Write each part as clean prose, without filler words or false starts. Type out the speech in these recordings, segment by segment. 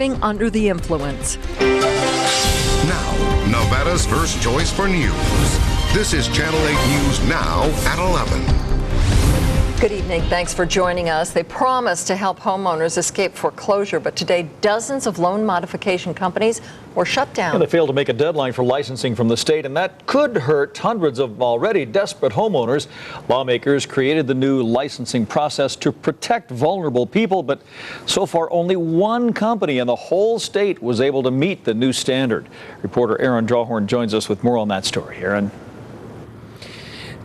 Under the influence. Now, Nevada's first choice for news. This is Channel 8 News Now at 11. Good evening. Thanks for joining us. They promised to help homeowners escape foreclosure, but today dozens of loan modification companies were shut down. They failed to make a deadline for licensing from the state, and that could hurt hundreds of already desperate homeowners. Lawmakers created the new licensing process to protect vulnerable people, but so far only one company in the whole state was able to meet the new standard. Reporter Aaron Drawhorn joins us with more on that story. Aaron.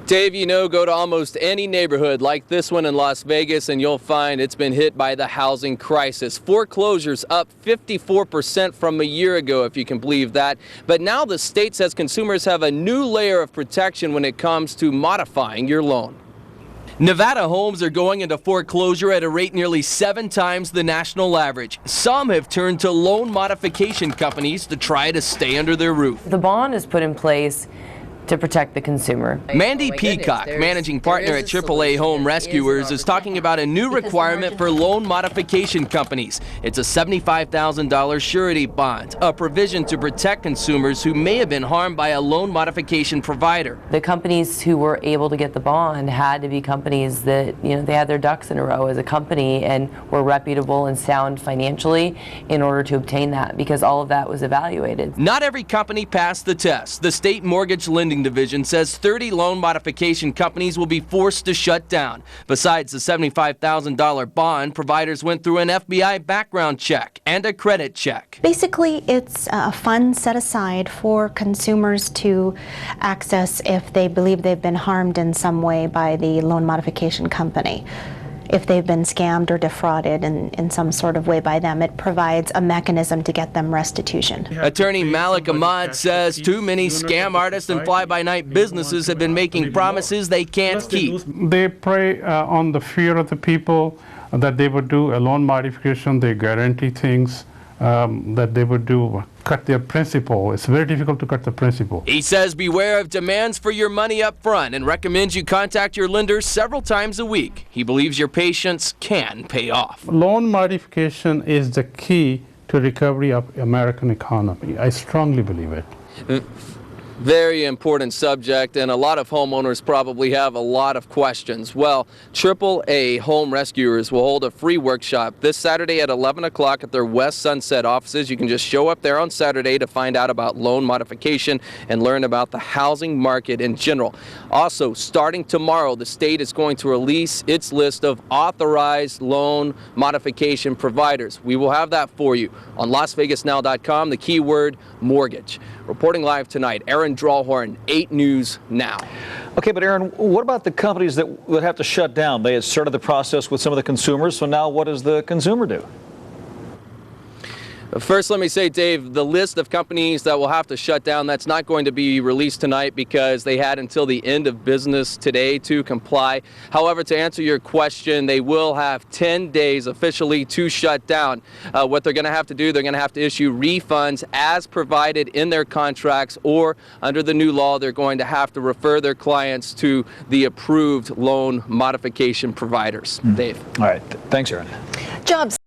Dave, go to almost any neighborhood like this one in Las Vegas and you'll find it's been hit by the housing crisis. Foreclosures up 54% from a year ago, if you can believe that. But now the state says consumers have a new layer of protection when it comes to modifying your loan. Nevada homes are going into foreclosure at a rate nearly 7 times the national average. Some have turned to loan modification companies to try to stay under their roof. The bond is put in place to protect the consumer. Mandy Peacock, managing partner at AAA Home Rescuers, is talking about a new requirement for loan modification companies. It's a $75,000 surety bond, a provision to protect consumers who may have been harmed by a loan modification provider. The companies who were able to get the bond had to be companies that, they had their ducks in a row as a company and were reputable and sound financially in order to obtain that, because all of that was evaluated. Not every company passed the test. The state mortgage lending division says 30 loan modification companies will be forced to shut down. Besides the $75,000 bond, providers went through an FBI background check and a credit check. Basically, it's a fund set aside for consumers to access if they believe they've been harmed in some way by the loan modification company. If they've been scammed or defrauded in some sort of way by them, it provides a mechanism to get them restitution. Attorney Malik Ahmad says too many scam artists and fly-by-night businesses have been making promises they can't keep. They prey on the fear of the people that they would do a loan modification. They guarantee things that they would do, cut their principal. It's very difficult to cut the principal. He says beware of demands for your money up front and recommends you contact your lender several times a week. He believes your patience can pay off. Loan modification is the key to recovery of American economy. I strongly believe it. Very important subject, and a lot of homeowners probably have a lot of questions. Well, AAA Home Rescuers will hold a free workshop this Saturday at 11 o'clock at their West Sunset offices. You can just show up there on Saturday to find out about loan modification and learn about the housing market in general. Also, starting tomorrow, the state is going to release its list of authorized loan modification providers. We will have that for you on LasVegasNow.com, the keyword mortgage. Reporting live tonight, Aaron Drawhorn, 8 News Now. Okay, but Aaron, what about the companies that would have to shut down? They had started the process with some of the consumers, so now what does the consumer do? First, let me say, Dave, the list of companies that will have to shut down, that's not going to be released tonight because they had until the end of business today to comply. However, to answer your question, they will have 10 days officially to shut down. What they're going to have to do, they're going to have to issue refunds as provided in their contracts, or under the new law, they're going to have to refer their clients to the approved loan modification providers. Dave. All right. Thanks, Aaron. Jobs.